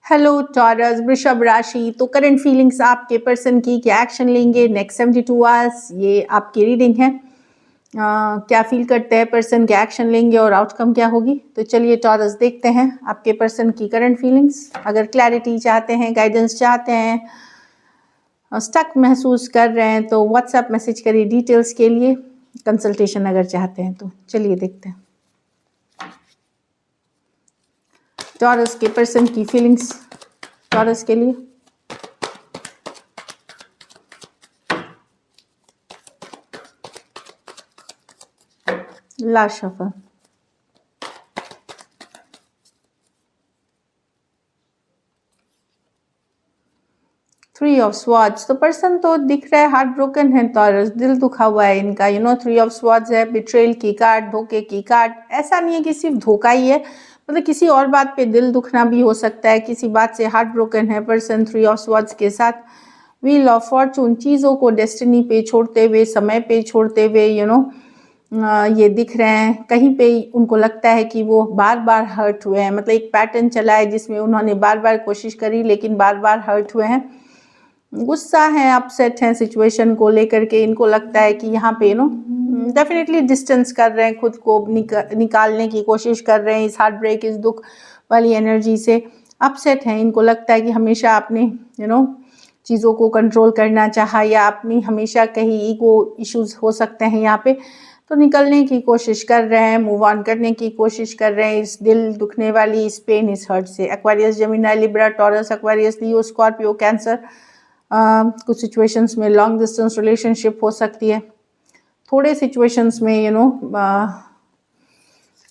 Hello taurus, वृषभ राशि। तो करंट फीलिंग्स आपके पर्सन की, क्या एक्शन लेंगे नेक्स्ट 72 आवर्स, ये आपकी रीडिंग है। क्या फील करते हैं पर्सन, क्या एक्शन लेंगे और आउटकम क्या होगी। तो चलिए टॉरस देखते हैं आपके पर्सन की करंट फीलिंग्स। अगर क्लैरिटी चाहते हैं, गाइडेंस चाहते हैं, स्टक महसूस कर रहे हैं तो व्हाट्सएप मैसेज करिए डिटेल्स के लिए। कंसल्टेशन अगर चाहते हैं तो चलिए देखते हैं टॉरस के पर्सन की फीलिंग्स टॉरस के लिए। Last shuffle, three of swords. तो पर्सन तो दिख रहा है हार्ट ब्रोकन है टॉरस, दिल दुखा हुआ है इनका। थ्री ऑफ स्वॉर्ड्स है, बिट्रेल की कार्ड, धोखे की कार्ड। ऐसा नहीं है कि सिर्फ धोखा ही है, मतलब किसी और बात पे दिल दुखना भी हो सकता है, किसी बात से हार्ट ब्रोकन है पर्सन थ्री ऑफ स्वॉर्ड्स के साथ। व्हील ऑफ फॉर्चून, चीज़ों को डेस्टिनी पे छोड़ते हुए, समय पे छोड़ते हुए ये दिख रहे हैं। कहीं पे उनको लगता है कि वो बार बार हर्ट हुए हैं, मतलब एक पैटर्न चला है जिसमें उन्होंने बार बार कोशिश करी लेकिन बार बार हर्ट हुए हैं। गुस्सा है, अपसेट हैं सिचुएशन को लेकर के। इनको लगता है कि यहाँ पे डेफिनेटली डिस्टेंस कर रहे हैं, खुद को निकालने की कोशिश कर रहे हैं इस हार्ट ब्रेक, इस दुख वाली एनर्जी से। अपसेट हैं, इनको लगता है कि हमेशा आपने चीज़ों को कंट्रोल करना चाहा, या अपनी हमेशा कहीं ईगो इश्यूज हो सकते हैं यहाँ पे, तो निकलने की कोशिश कर रहे हैं, मूव ऑन करने की कोशिश कर रहे हैं इस दिल दुखने वाली, इस पेन, इस हर्ट से। Aquarius, Gemini, Libra, Taurus, Aquarius, Leo, Scorpio, Cancer. कुछ सिचुएशंस में लॉन्ग डिस्टेंस रिलेशनशिप हो सकती है, थोड़े सिचुएशंस में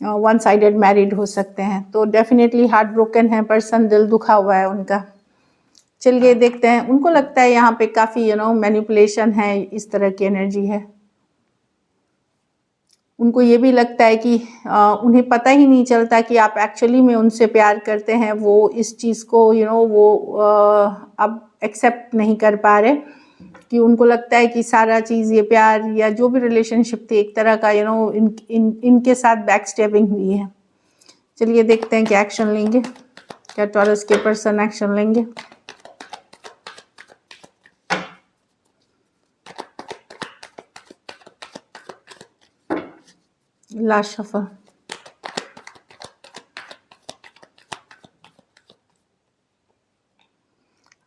वन साइडेड मैरिड हो सकते हैं। तो डेफिनेटली हार्ट ब्रोकन है पर्सन, दिल दुखा हुआ है उनका। चलिए देखते हैं, उनको लगता है यहाँ पे काफ़ी मैनिपुलेशन है, इस तरह की एनर्जी है। उनको ये भी लगता है कि उन्हें पता ही नहीं चलता कि आप एक्चुअली में उनसे प्यार करते हैं। वो इस चीज़ को वो अब एक्सेप्ट नहीं कर पा रहे, कि उनको लगता है कि सारा चीज़, ये प्यार या जो भी रिलेशनशिप थी, एक तरह का इनके साथ बैक स्टेपिंग हुई है। चलिए देखते हैं क्या एक्शन लेंगे, क्या टॉरस के पर्सन एक्शन लेंगे। Last shuffle,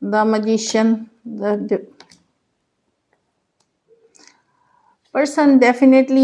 the magician. Person definitely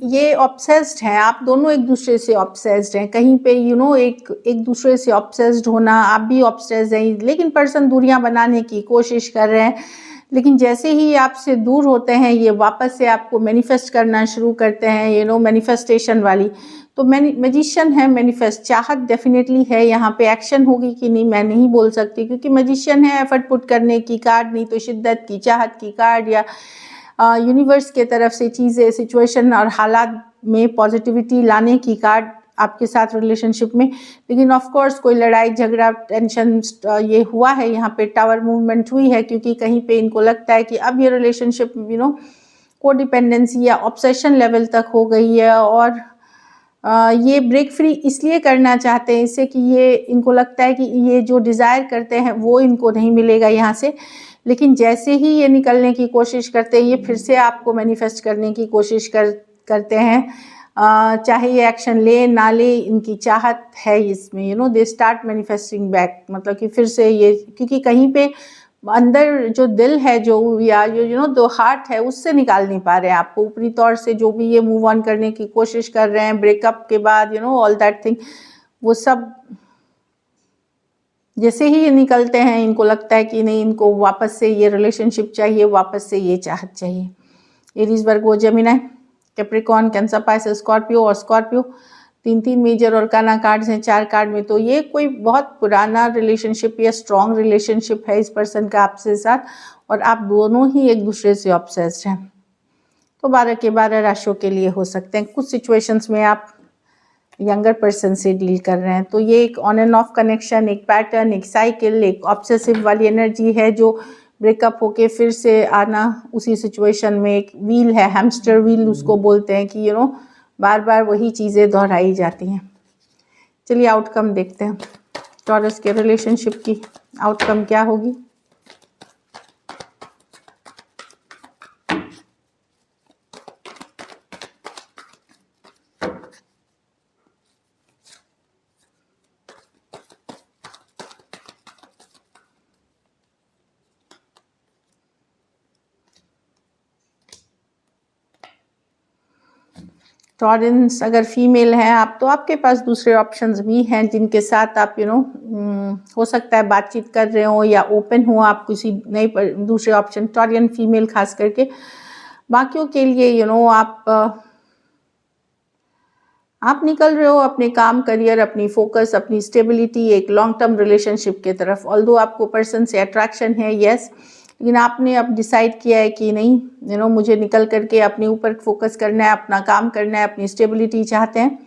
ये ऑब्सेस्ड है, आप दोनों एक दूसरे से ऑब्सेस्ड हैं। कहीं पे एक दूसरे से ऑब्सेस्ड होना, आप भी ऑब्सेस्ड हैं, लेकिन पर्सन दूरियां बनाने की कोशिश कर रहे हैं। लेकिन जैसे ही आपसे दूर होते हैं, ये वापस से आपको मैनिफेस्ट करना शुरू करते हैं, मैनिफेस्टेशन वाली। तो मैजिशियन है, मैनिफेस्ट, चाहत डेफिनेटली है। यहाँ पे एक्शन होगी कि नहीं मैं नहीं बोल सकती, क्योंकि मैजिशियन है, एफर्ट पुट करने की कार्ड, नहीं तो शिद्दत की, चाहत की कार्ड, या यूनिवर्स के तरफ से चीज़ें, सिचुएशन और हालात में पॉजिटिविटी लाने की कार्ड आपके साथ रिलेशनशिप में। लेकिन ऑफ कोर्स कोई लड़ाई झगड़ा, टेंशन ये हुआ है, यहाँ पे टावर मूवमेंट हुई है, क्योंकि कहीं पे इनको लगता है कि अब ये रिलेशनशिप कोडिपेंडेंसी या ऑब्सेशन लेवल तक हो गई है। और ये ब्रेक फ्री इसलिए करना चाहते हैं इससे, कि ये इनको लगता है कि ये जो डिज़ायर करते हैं वो इनको नहीं मिलेगा यहाँ से। लेकिन जैसे ही ये निकलने की कोशिश करते हैं, ये फिर से आपको मैनिफेस्ट करने की कोशिश करते हैं। चाहे ये एक्शन ले ना ले, इनकी चाहत है इसमें, दे स्टार्ट मैनिफेस्टिंग बैक, मतलब कि फिर से ये, क्योंकि कहीं पे अंदर जो दिल है, जो या जो हार्ट है, उससे निकाल नहीं पा रहे हैं आपको। ऊपरी तौर से जो भी ये मूव ऑन करने की कोशिश कर रहे हैं ब्रेकअप के बाद, ऑल दैट थिंग, वो सब जैसे ही ये निकलते हैं, इनको लगता है कि नहीं, इनको वापस से ये रिलेशनशिप चाहिए, वापस से ये चाहत चाहिए। Aries, Virgo, Gemini, Capricorn, Cancer, Pisces, Scorpio और स्कॉर्पियो। 3 मेजर और काना कार्ड्स हैं 4 कार्ड में। तो ये कोई बहुत पुराना रिलेशनशिप या स्ट्रॉन्ग रिलेशनशिप है इस पर्सन का आपसे साथ, और आप दोनों ही एक दूसरे से ऑब्सेस्ड हैं। तो 12 के 12 राशियों के लिए हो सकते हैं। कुछ सिचुएशंस में आप यंगर पर्सन से डील कर रहे हैं, तो ये एक ऑन एंड ऑफ कनेक्शन, एक पैटर्न, एक साइकिल, एक ऑब्सेसिव वाली एनर्जी है, जो ब्रेकअप होके फिर से आना उसी सिचुएशन में। एक व्हील है, हैमस्टर व्हील उसको बोलते हैं, कि बार बार वही चीज़ें दोहराई जाती हैं। चलिए आउटकम देखते हैं, टॉरस के रिलेशनशिप की आउटकम क्या होगी? टॉरेंस अगर फीमेल हैं आप, तो आपके पास दूसरे ऑप्शंस भी हैं जिनके साथ आप हो सकता है बातचीत कर रहे हो या ओपन हो आप किसी नए दूसरे ऑप्शन। टॉरियन फीमेल खास करके, बाकियों के लिए आप निकल रहे हो अपने काम, करियर, अपनी फोकस, अपनी स्टेबिलिटी, एक लॉन्ग टर्म रिलेशनशिप के तरफ। ऑल्दो आपको पर्सन से अट्रैक्शन है, यस, लेकिन आपने अब डिसाइड किया है कि नहीं, मुझे निकल करके अपने ऊपर फोकस करना है, अपना काम करना है, अपनी स्टेबिलिटी चाहते हैं।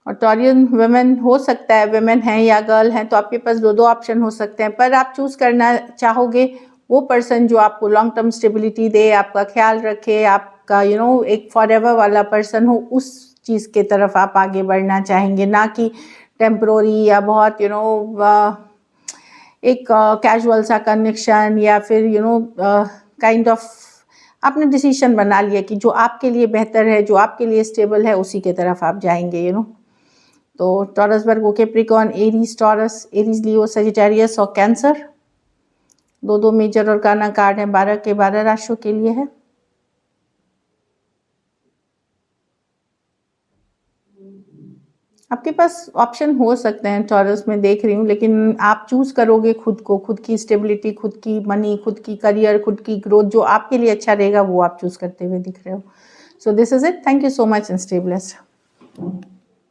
और टॉरियन वुमेन हो सकता है, वुमेन है या गर्ल हैं, तो आपके पास दो ऑप्शन हो सकते हैं, पर आप चूज करना चाहोगे वो पर्सन जो आपको लॉन्ग टर्म स्टेबिलिटी दे, आपका ख्याल रखे, आपका एक फॉर एवर वाला पर्सन हो। उस चीज़ के तरफ आप आगे बढ़ना चाहेंगे, ना कि टेम्पररी या बहुत एक कैजुअल सा कनेक्शन, या फिर काइंड ऑफ आपने डिसीजन बना लिया कि जो आपके लिए बेहतर है, जो आपके लिए स्टेबल है, उसी के तरफ आप जाएंगे। तो टॉरस, वर्गो, कैप्रिकॉर्न, एरीज, टॉरस, एरीज, लियो, सजिटेरियस और कैंसर, दो मेजर और गाना कार्ड है, 12 के 12 राशियों के लिए है। आपके पास ऑप्शन हो सकते हैं टॉरस में, देख रही हूँ, लेकिन आप चूज करोगे खुद को, खुद की स्टेबिलिटी, खुद की मनी, खुद की करियर, खुद की ग्रोथ, जो आपके लिए अच्छा रहेगा वो आप चूज करते हुए दिख रहे हो। So this is it, thank you so much and stay blessed.